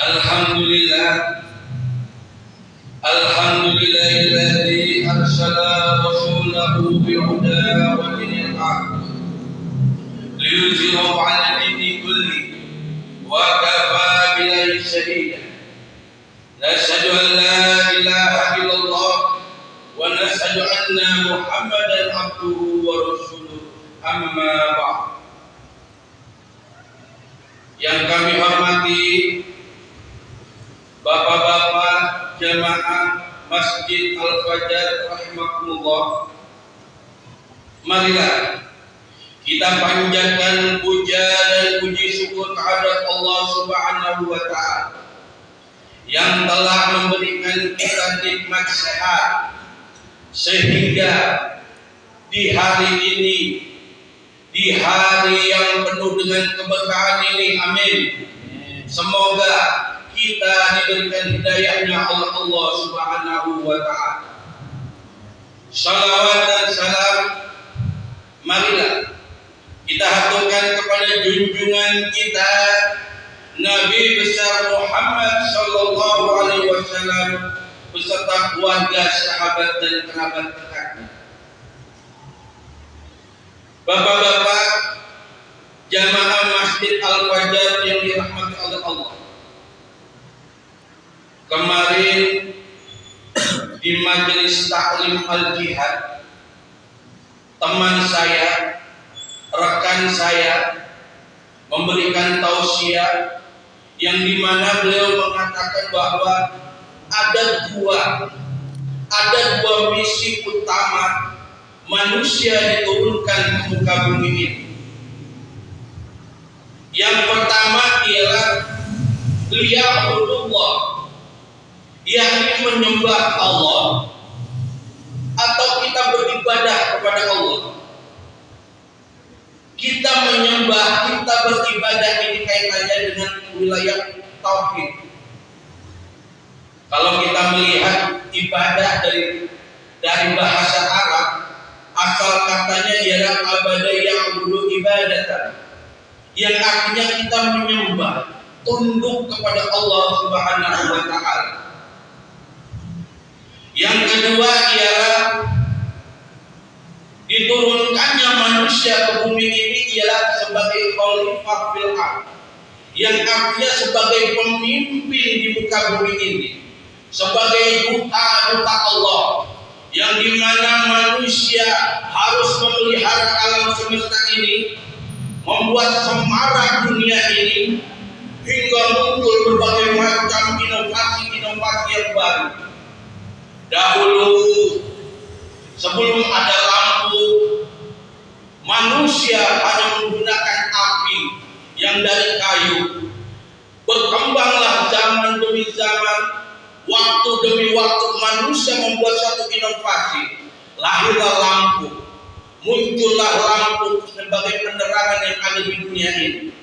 Alhamdulillah, alhamdulillahilladzi arsala rasulahu bil-huda wa dinil haqq liyuzhirahu 'ala dini kulli wa kafa billahi shahida. Nashhadu an la ilaha illallah wa nashhadu anna Muhammadan abduhu wa rasuluh. Amma ba'd. Yang kami hormati Bapak-bapak jamaah Masjid Al-Fajar rahimakumullah, marilah kita panjatkan puja dan puji syukur kehadirat Allah Subhanahu wa taala yang telah memberikan kita nikmat sehat sehingga di hari ini, di hari yang penuh dengan keberkahan ini, amin. Semoga kita diberikan hidayahnya oleh Allah Subhanahu wa ta'ala. Salawat dan salam marilah kita haturkan kepada junjungan kita Nabi besar Muhammad sallallahu alaihi wasallam beserta keluarga, sahabat dan kerabat dekatnya. Bapak-bapak jamaah Masjid Al-Fajar yang dirahmati oleh Allah, kemarin di majelis taklim al-jihad, teman saya, rekan saya memberikan tausiah yang dimana beliau mengatakan bahwa ada dua misi utama manusia diturunkan ke muka bumi ini. Yang pertama ialah liya'budullah, yakni menyembah Allah atau kita beribadah kepada Allah. Kita menyembah, kita beribadah ini kaitannya dengan wilayah tauhid. Kalau kita melihat ibadah dari bahasa Arab, asal katanya ialah abada ya'budu ibadatan, yang artinya kita menyembah, tunduk kepada Allah Subhanahu wa taala. Yang kedua ialah diturunkannya manusia ke bumi ini ialah sebagai khalifah fil ardh, yang artinya sebagai pemimpin di muka bumi ini, sebagai duta Allah, yang dimana manusia harus memelihara alam semesta ini, membuat semarak dunia ini hingga muncul berbagai macam inovasi yang baru. Dahulu sebelum ada lampu, manusia hanya menggunakan api yang dari kayu. Berkembanglah zaman demi zaman, waktu demi waktu manusia membuat satu inovasi. Lahirlah lampu, muncullah lampu sebagai penerangan yang ada di dunia ini.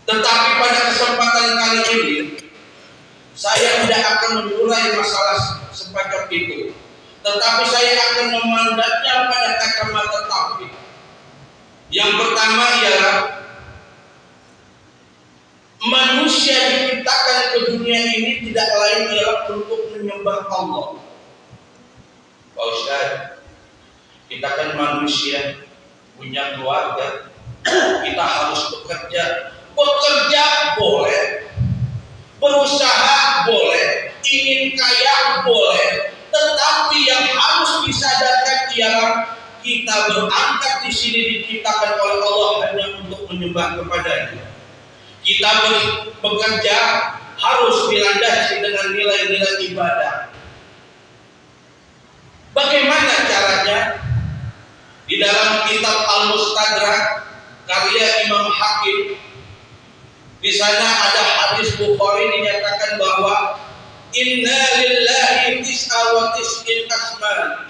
Tetapi pada kesempatan kali ini, saya tidak akan mengurai masalah semacam itu, tetapi saya akan memandangnya pada kacamata tauhid. Yang pertama ialah manusia diciptakan ke dunia ini tidak lain ialah untuk menyembah Allah. Pak Ustaz, kita kan manusia, punya keluarga, kita harus bekerja. Bekerja boleh, berusaha boleh, ingin kaya boleh, tetapi yang harus disadarkan ialah kita berangkat di sini diciptakan oleh Allah hanya untuk menyembah kepada-Nya. Kita bekerja harus dilandasi dengan nilai-nilai ibadah. Bagaimana caranya? Di dalam kitab Al-Mustadrak karya Imam Hakim, di sana ada hadis Bukhari dinyatakan bahwa inna lillahi tis'a wa tis'in asman.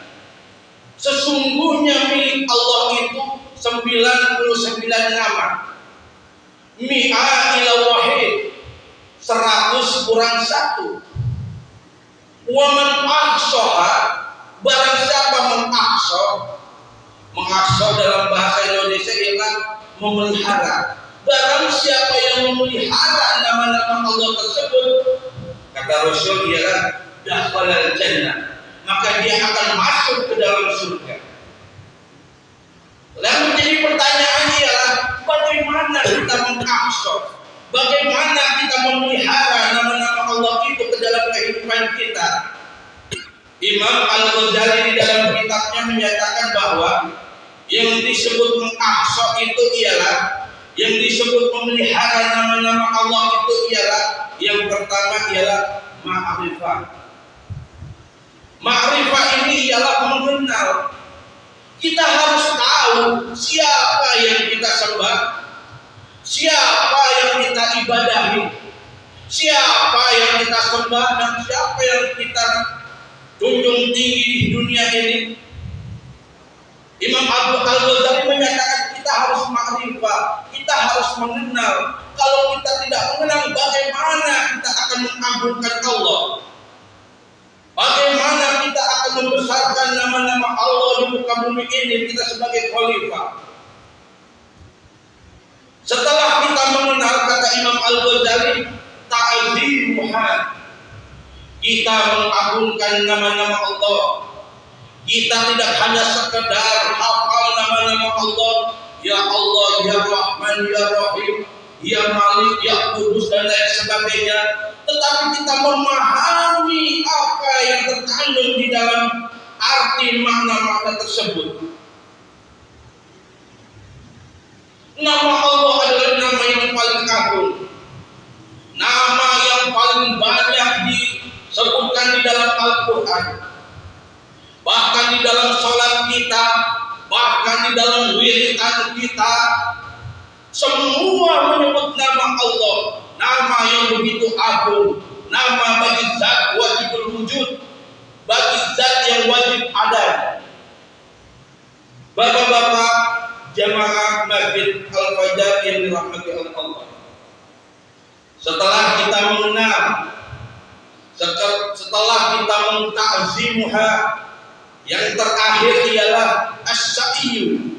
Sesungguhnya milik Allah itu 99 nama. Mi'a ila wahid, 100 kurang 1. Wa man ahsaha, barang siapa mengahsa dalam bahasa Indonesia ialah memelihara. barang siapa yang memelihara nama-nama Allah tersebut, kata Rasul, ialah dakhalal jannah, maka dia akan masuk ke dalam surga. Lalu menjadi pertanyaan ialah, bagaimana kita mengabsorb, bagaimana kita memelihara nama-nama Allah itu ke dalam kehidupan kita? Imam Al-Ghazali di dalam kitabnya menyatakan bahwa yang disebut mengabsorb itu ialah, yang disebut memelihara nama-nama Allah itu ialah, yang pertama ialah ma'rifah. Ma'rifah ini ialah mengenal. Kita harus tahu siapa yang kita sembah, siapa yang kita ibadahi, siapa yang kita sembah, dan siapa yang kita junjung tinggi di dunia ini. Imam Abu Al-Ghazali menyatakan kita harus ma'rifah, kita harus mengenal. Kalau kita tidak mengenal, bagaimana kita akan mengagungkan Allah? Bagaimana kita akan membesarkan nama-nama Allah di muka bumi ini, kita sebagai khalifah? Setelah kita mengenal, kata Imam Al-Ghazali, ta'zimuha, kita mengagungkan nama-nama Allah. Kita tidak hanya sekedar hafal nama-nama Allah, ya Allah, ya Rahman, ya Rahim, ya Malik, ya Kudus, dan lain sebagainya, tetapi kita memahami apa yang terkandung di dalam arti makna-makna tersebut. Nama Allah adalah nama yang paling agung, nama yang paling banyak disebutkan di dalam Al-Quran. Bahkan di dalam sholat kita, bahkan di dalam wiridan kita, semua menyebut nama Allah, nama yang begitu agung, nama bagi zat wajibul wujud, bagi zat yang wajib ada. Bapak-bapak jamaah Masjid Al-Fajar yang dirahmati oleh Allah, setelah kita mengenal, setelah kita mengtakzimuha, yang terakhir ialah as-sa'yu.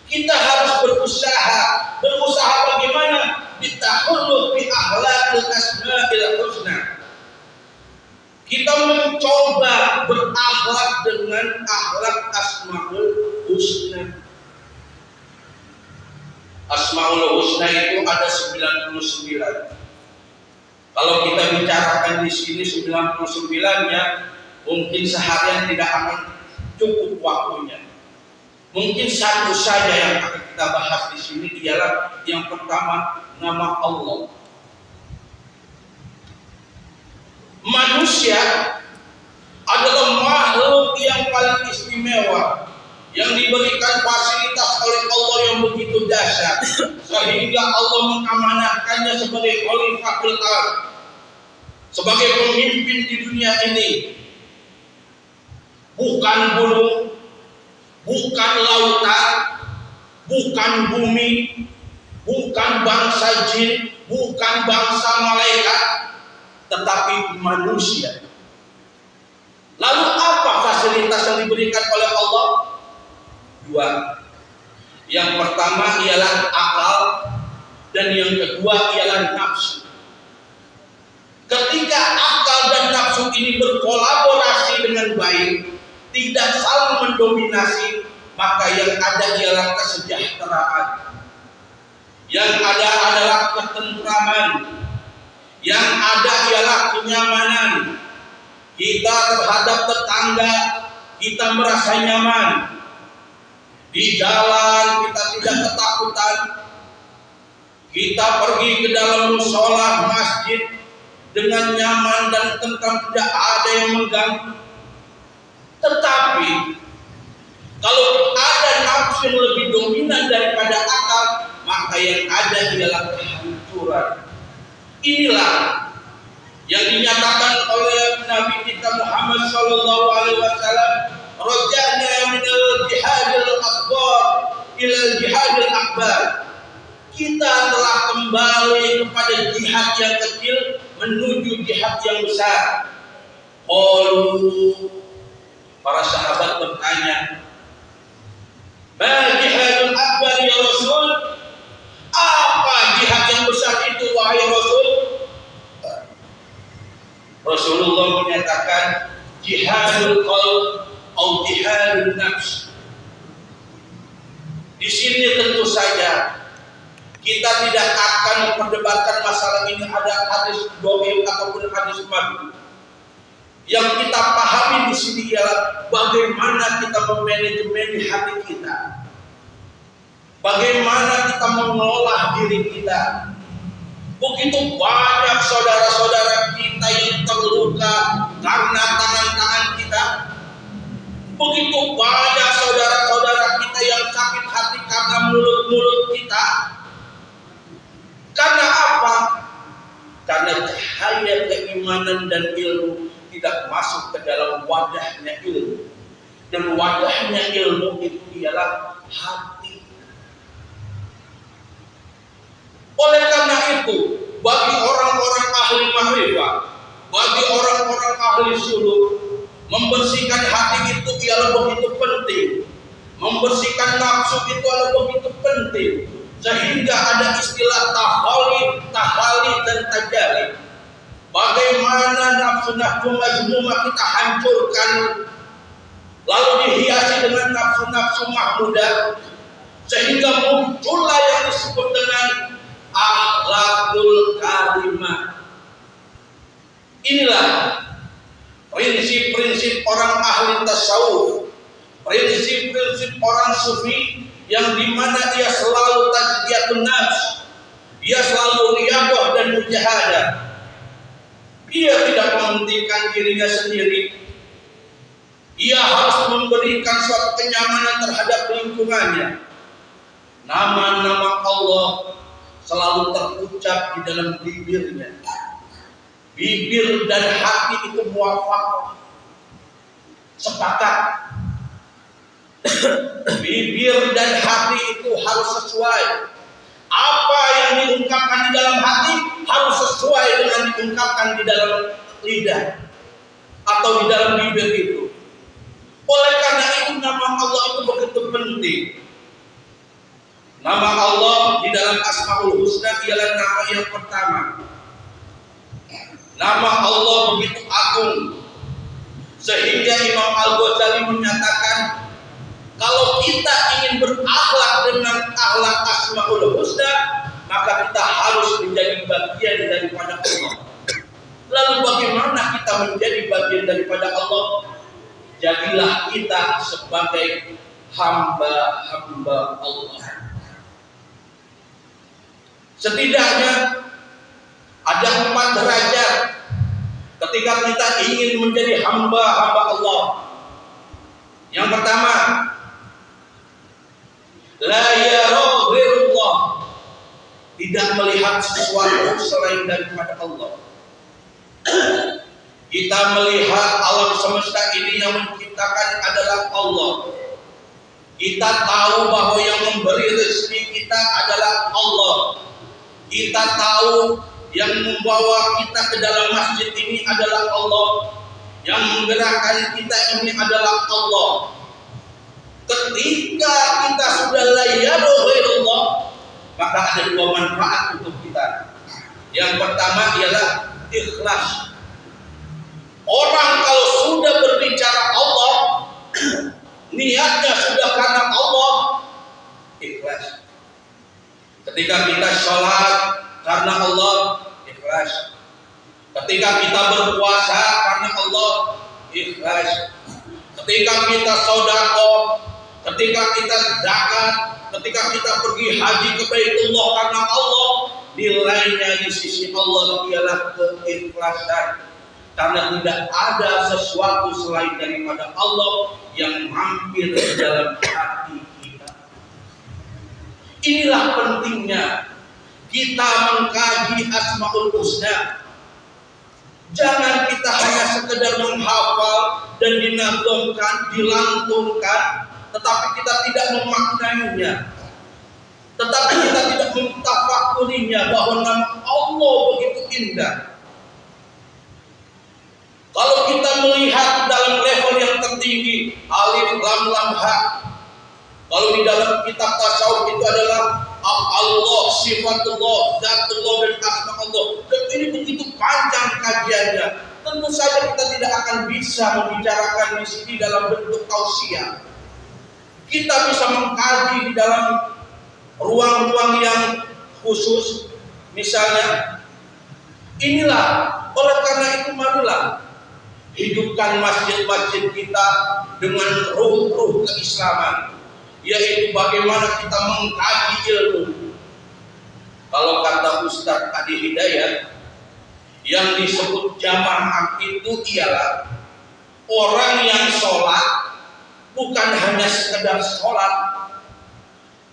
Kita harus berusaha bagaimana? Bitahulluq bi akhlaqil asma'il husna. Kita mencoba berakhlak dengan akhlak Asmaul Husna. Asmaul Husna itu ada 99. Kalau kita bicarakan di sini 99-nya, mungkin seharian tidak akan cukup waktunya. Mungkin satu saja yang akan kita bahas di sini ialah yang pertama, nama Allah. Manusia adalah makhluk yang paling istimewa, yang diberikan fasilitas oleh Allah yang begitu dahsyat, sehingga Allah mengamanahkannya sebagai khalifah fil ardh, sebagai pemimpin di dunia ini. Bukan gunung, bukan lautan, bukan bumi, bukan bangsa jin, bukan bangsa malaikat, tetapi manusia. Lalu apa fasilitas yang diberikan oleh Allah? Dua. Yang pertama ialah akal, dan yang kedua ialah nafsu. Ketika akal dan nafsu ini berkolaborasi dengan baik, tidak saling mendominasi, maka yang ada ialah kesejahteraan. Yang ada adalah ketentraman. Yang ada ialah kenyamanan. Kita terhadap tetangga, kita merasa nyaman. Di jalan kita tidak ketakutan. Kita pergi ke dalam mushola masjid dengan nyaman dan tentram, tidak ada yang mengganggu. Tetapi kalau ada nafsu yang lebih dominan daripada akal, maka yang ada ialah kehancuran. Inilah yang dinyatakan oleh Nabi kita Muhammad sallallahu alaihi wasallam, raja'na minal jihadil akbar ilal jihadil akbar. Kita telah kembali kepada jihad yang kecil menuju jihad yang besar. Para sahabat bertanya, "Ma jihadul akbar ya Rasul?" Apa jihadul qalb atau jihadun nafs. Di sini tentu saja kita tidak akan memperdebatkan masalah ini ada hadis dhaif ataupun hadis mardhu. Yang kita pahami di sini ialah bagaimana kita memanajemen hati kita, bagaimana kita mengolah diri kita. Begitu banyak saudara-saudara kita yang terluka karena tangan-tangan kita. Begitu banyak saudara-saudara kita yang sakit hati karena mulut-mulut kita. Karena apa? Karena cahaya keimanan dan ilmu tidak masuk ke dalam wadahnya ilmu. Dan wadahnya ilmu itu ialah hati. Oleh karena itu, bagi orang-orang ahli makrifat, bagi orang-orang ahli suluk, membersihkan hati itu ialah begitu penting. Membersihkan nafsu itu adalah begitu penting. Sehingga ada istilah tahali dan tajali. Bagaimana nafsu-nafsu mazmumah kita hancurkan, lalu dihiasi dengan nafsu-nafsu mahmudah, sehingga muncullah yang disebut dengan akhlakul karimah. Inilah prinsip-prinsip orang ahli tasawuf, prinsip-prinsip orang sufi, yang dimana dia selalu tazkiyatun nafs, dia selalu riyadhah dan mujahadah. Dia tidak mementingkan dirinya sendiri. Ia harus memberikan suatu kenyamanan terhadap lingkungannya. Nama-nama Allah selalu terucap di dalam bibirnya. Bibir dan hati itu muafaqah, sepakat. Bibir dan hati itu harus sesuai. Apa yang diungkapkan di dalam hati harus sesuai dengan diungkapkan di dalam lidah atau di dalam bibir itu. Oleh karena itu nama Allah itu begitu penting. Nama Allah di dalam Asmaul Husna ialah nama yang pertama. Nama Allah begitu agung sehingga Imam Al-Ghazali menyatakan, kalau kita ingin berakhlak dengan akhlak Asmaul Husna, maka kita harus menjadi bagian daripada Allah. Lalu bagaimana kita menjadi bagian daripada Allah? Jadilah kita sebagai hamba-hamba Allah. Setidaknya ada 4 derajat ketika kita ingin menjadi hamba-hamba Allah. Yang pertama, la yara ghairullah, tidak melihat sesuatu selain daripada Allah. Kita melihat alam semesta ini yang menciptakan adalah Allah. Kita tahu bahwa yang memberi rezeki kita adalah Allah. Kita tahu yang membawa kita ke dalam masjid ini adalah Allah. Yang menggerakkan kita ini adalah Allah. Ketika kita sudah la yara ghairullah, maka ada 2 manfaat untuk kita. Yang pertama ialah ikhlas. Orang kalau sudah berbicara Allah, niatnya sudah karena Allah, ikhlas. Ketika kita sholat karena Allah, ikhlas. Ketika kita berpuasa karena Allah, ikhlas. Ketika kita sedekah, ketika kita zakat, ketika kita pergi haji ke Baitullah karena Allah, nilainya di sisi Allah ialah keikhlasan. Karena tidak ada sesuatu selain daripada Allah yang mampir di dalam hati kita. Inilah pentingnya kita mengkaji Asmaul Husna. Jangan kita hanya sekedar menghafal dan dinazamkan, dilantungkan, tetapi kita tidak memaknainya. Tetapi kita tidak mentafakurinya bahwa nama Allah begitu indah. Kalau kita melihat dalam level yang tertinggi, alif, lam, lam, ha. Kalau di dalam kitab tasawuf itu adalah Allah, sifatullah, zatullah, dan asma Allah. Dan ini begitu panjang kajiannya. tentu saja kita tidak akan bisa membicarakan di sini dalam bentuk tausiah. Kita bisa mengkaji di dalam ruang-ruang yang khusus, misalnya inilah. Oleh karena itu marilah hidupkan masjid-masjid kita dengan ruh-ruh keislaman, yaitu bagaimana kita mengkaji ilmu. Kalau kata Ustaz Adi Hidayat, yang disebut jamaah itu ialah orang yang sholat bukan hanya sekedar sholat,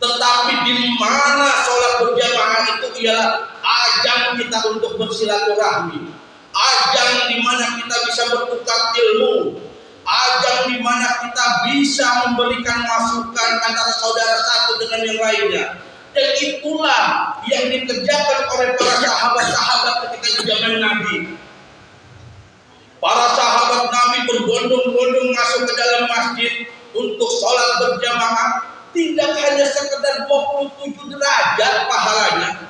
tetapi di mana sholat berjamaah itu ialah ajang kita untuk bersilaturahmi, ajang di mana kita bisa bertukar ilmu, ajang di mana kita bisa memberikan masukan antara saudara satu dengan yang lainnya. Dan itulah yang dikerjakan oleh para sahabat-sahabat ketika di zaman Nabi. Para sahabat Nabi berbondong-bondong masuk ke dalam masjid untuk sholat berjamaah, tidak hanya sekedar 27 derajat pahalanya,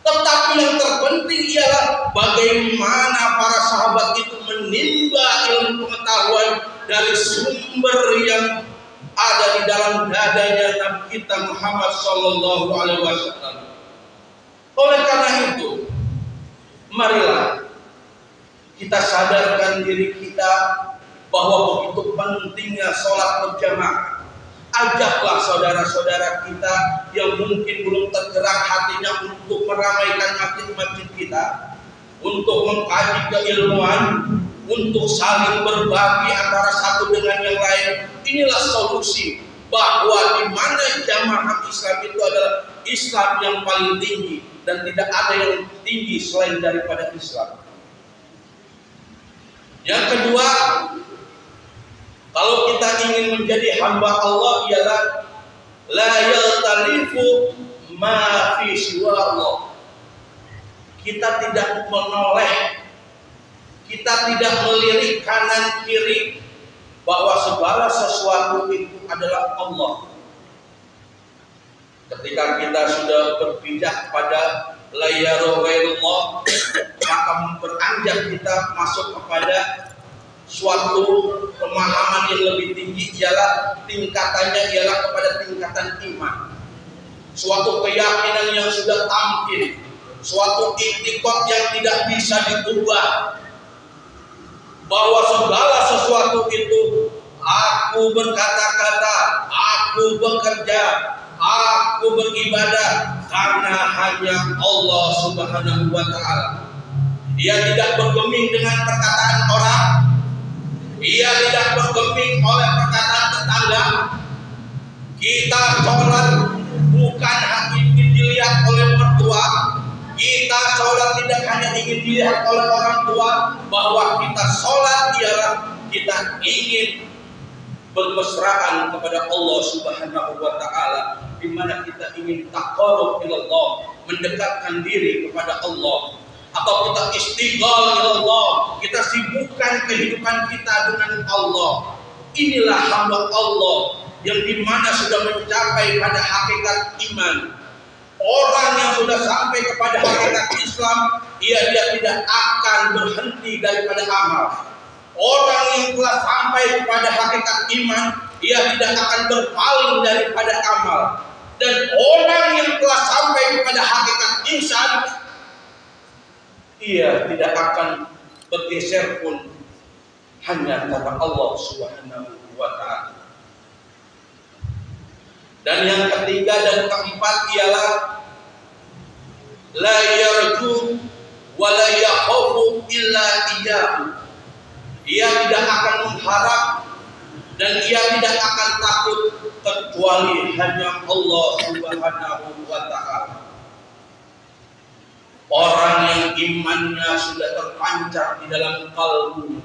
tetapi yang terpenting ialah bagaimana para sahabat itu menimba ilmu pengetahuan dari sumber yang ada di dalam dadanya Nabi kita Muhammad sallallahu alaihi wasallam. Oleh karena itu, marilah kita sadarkan diri kita bahwa begitu pentingnya sholat berjamaah. Ajaklah saudara-saudara kita yang mungkin belum tergerak hatinya untuk meramaikan masjid-masjid kita, untuk mengkaji keilmuan, untuk saling berbagi antara satu dengan yang lain. Inilah solusi bahwa di mana jamaah Islam itu adalah Islam yang paling tinggi dan tidak ada yang tinggi selain daripada Islam. Yang kedua, kalau kita ingin menjadi hamba Allah ialah la yaltarifu ma fi siwa Allah. Kita tidak menoleh, kita tidak melirik kanan kiri bahwa segala sesuatu itu adalah Allah. Ketika kita sudah berpijak pada la yaru ghairullah, maka beranjak kita masuk kepada suatu pemahaman yang lebih tinggi, ialah tingkatannya ialah kepada tingkatan iman. Suatu keyakinan yang sudah tampil, suatu i'tiqad yang tidak bisa diubah, bahwa segala sesuatu itu aku berkata-kata, aku bekerja, aku beribadah karena hanya Allah Subhanahu wa taala. Ia tidak bergeming dengan perkataan orang, ia tidak bergeming oleh perkataan tetangga. Kita sholat bukan ingin dilihat oleh mertua, kita sholat tidak hanya ingin dilihat oleh orang tua, bahwa kita sholat ialah kita ingin bermesraan kepada Allah Subhanahu wa taala, di mana kita ingin taqarrub ilallah, mendekatkan diri kepada Allah, atau kita istighal ilallah, kita sibukkan kehidupan kita dengan Allah. Inilah hamba Allah yang dimana sudah mencapai pada hakikat iman. Orang yang sudah sampai kepada hakikat Islam, dia tidak akan berhenti daripada amal. Orang yang telah sampai kepada hakikat iman, dia tidak akan berpaling daripada amal. Dan orang yang telah sampai kepada hakikat ihsan, ia tidak akan bergeser pun hanya karena Allah Subhanahu wa taala. Dan yang ketiga dan keempat ialah la yarju wa la yakhafu illa iyyahu. Ia tidak akan mengharap dan ia tidak akan takut kecuali hanya Allah Subhanahu wa taala. Orang yang imannya sudah terpancar di dalam kalbu,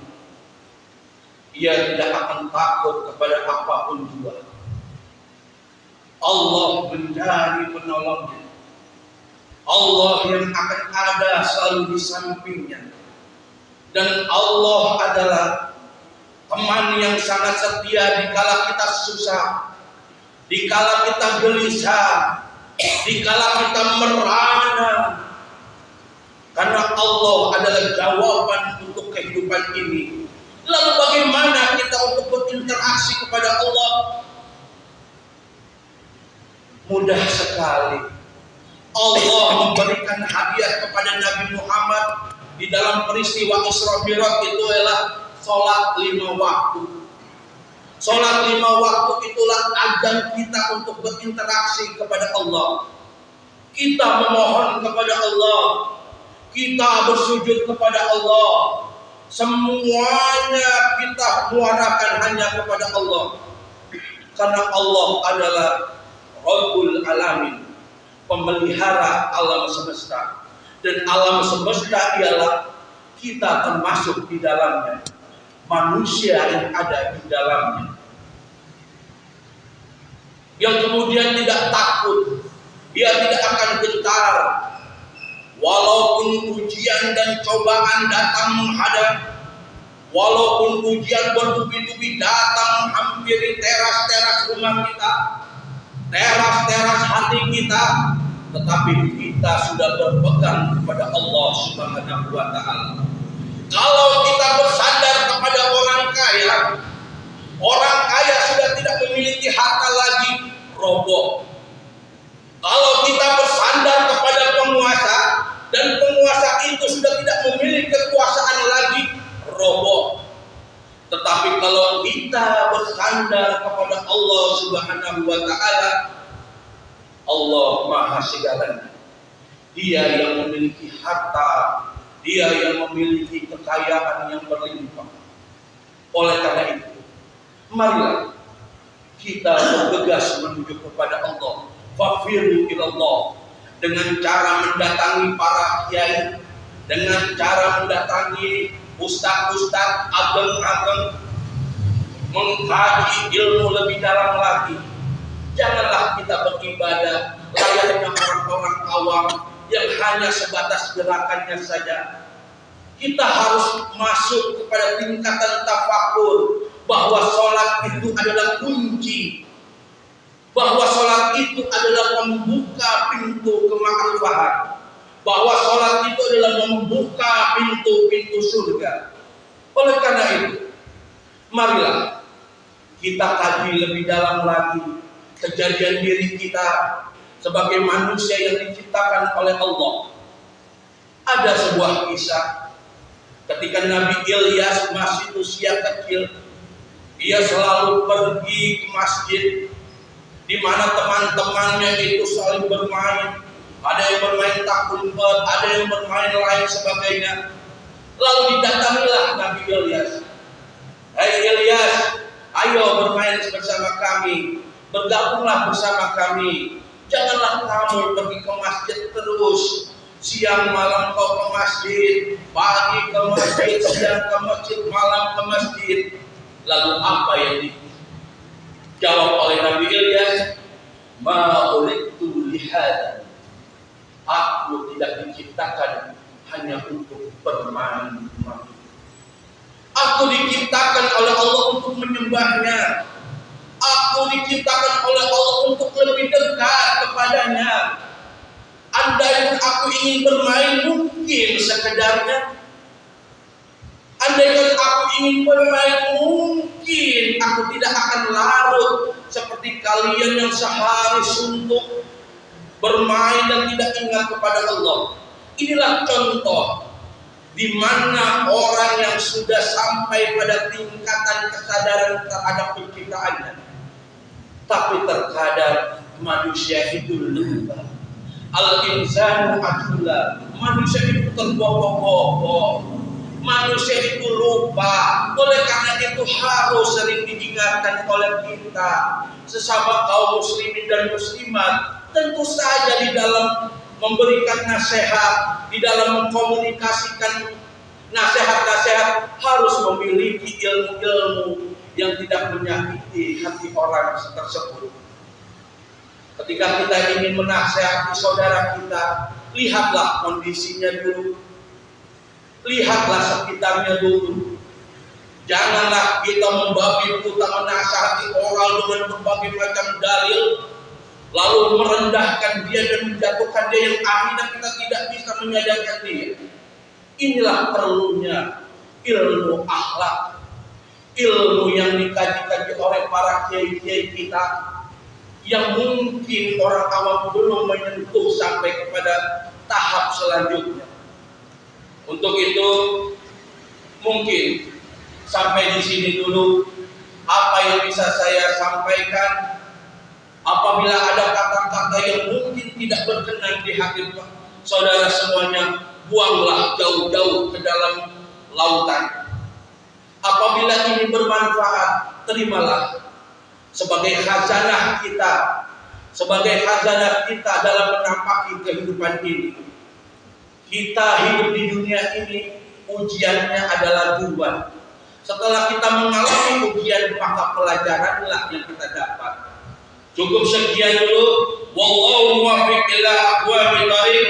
ia tidak akan takut kepada apapun juga. Allah menjadi penolongnya, Allah yang akan ada selalu di sampingnya, dan Allah adalah teman yang sangat setia dikala kita susah, dikala kita gelisah, dikala kita merana. Karena Allah adalah jawaban untuk kehidupan ini. Lalu bagaimana kita untuk berinteraksi kepada Allah? Mudah sekali. Allah memberikan hadiah kepada Nabi Muhammad di dalam peristiwa Isra Mi'raj itu adalah sholat 5 waktu. Sholat 5 waktu itulah ajang kita untuk berinteraksi kepada Allah. Kita memohon kepada Allah, kita bersujud kepada Allah, semuanya kita muarakan hanya kepada Allah. Karena Allah adalah Rabbul Alamin, pemelihara alam semesta. Dan alam semesta ialah kita termasuk di dalamnya, manusia yang ada di dalamnya, yang kemudian tidak takut, dia tidak akan gentar walaupun ujian dan cobaan datang menghadap, walaupun ujian bertubi-tubi datang menghampiri teras-teras rumah kita, teras-teras hati kita, tetapi kita sudah berpegang kepada Allah Subhanahu wa Ta'ala. Kalau kita bersandar kepada orang kaya sudah tidak memiliki harta lagi, roboh. Kalau kita bersandar kepada penguasa dan penguasa itu sudah tidak memiliki kekuasaan lagi, roboh. Tetapi kalau kita bersandar kepada Allah Subhanahu wa Ta'ala, Allah Maha Segalanya. Dia yang memiliki harta, Dia yang memiliki kekayaan yang berlimpah. Oleh karena itu, marilah kita bergegas menuju kepada Allah. Fafiru ilallah, dengan cara mendatangi para kiai, dengan cara mendatangi ustaz-ustaz, ageng-ageng, mengkaji ilmu lebih dalam lagi. Janganlah kita beribadah layaknya orang-orang awam yang hanya sebatas gerakannya saja. Kita harus masuk kepada tingkatan tafakur, bahwa sholat itu adalah kunci, bahwa sholat itu adalah membuka pintu kemakrifatan, bahwa sholat itu adalah membuka pintu-pintu surga. Oleh karena itu, marilah kita kaji lebih dalam lagi kejadian diri kita sebagai manusia yang diciptakan oleh Allah. Ada sebuah kisah ketika Nabi Ilyas masih usia kecil, dia selalu pergi ke masjid di mana teman-temannya itu saling bermain. Ada yang bermain takumpet, ada yang bermain lain sebagainya. Lalu didatangilah Nabi Ilyas. Hai Ilyas, ayo bermain bersama kami, bergabunglah bersama kami. Janganlah kamu pergi ke masjid terus. Siang malam kau ke masjid, pagi ke masjid, siang ke masjid, malam ke masjid. Lalu apa yang dijawab oleh Nabi Ilyas? Ma uridtu lihada. Aku tidak diciptakan hanya untuk bermain. Aku diciptakan oleh Allah untuk menyembahnya. Aku diciptakan oleh Allah untuk lebih dekat kepadanya. Andai aku ingin bermain mungkin sekedarnya. Andai aku ingin bermain mungkin aku tidak akan larut seperti kalian yang sehari suntuk bermain dan tidak ingat kepada Allah. Inilah contoh di mana orang yang sudah sampai pada tingkatan kesadaran terhadap penciptaannya, tapi terkadang manusia itu lupa. Al-insanu ajula, manusia itu tergopoh-gopoh, manusia itu lupa. Oleh karena itu harus sering diingatkan oleh kita sesama kaum muslimin dan muslimat. Tentu saja di dalam memberikan nasihat, di dalam mengkomunikasikan nasihat-nasihat harus memiliki ilmu-ilmu yang tidak menyakiti hati orang tersebut. Ketika kita ingin menasihati saudara kita, lihatlah kondisinya dulu, lihatlah sekitarnya dulu. Janganlah kita membabi buta menasihati orang dengan berbagai macam dalil. lalu merendahkan dia dan menjatuhkan dia yang akhirnya kita tidak bisa menyadarkan dia. Inilah perlunya ilmu akhlak, ilmu yang dikaji-kaji oleh para kiai-kiai kita yang mungkin orang awam belum menyentuh sampai kepada tahap selanjutnya. Untuk itu mungkin sampai di sini dulu apa yang bisa saya sampaikan. Apabila ada kata-kata yang mungkin tidak berkenan di hati saudara semuanya, buanglah jauh-jauh ke dalam lautan. Apabila ini bermanfaat, terimalah sebagai khazanah kita, sebagai khazanah kita dalam menampaki kehidupan ini. Kita hidup di dunia ini, ujiannya adalah 2. Setelah kita mengalami ujian, maka pelajaranlah yang kita dapat. Cukup sekian dulu. Wallahu muwaffiq ila aqwamit thariq.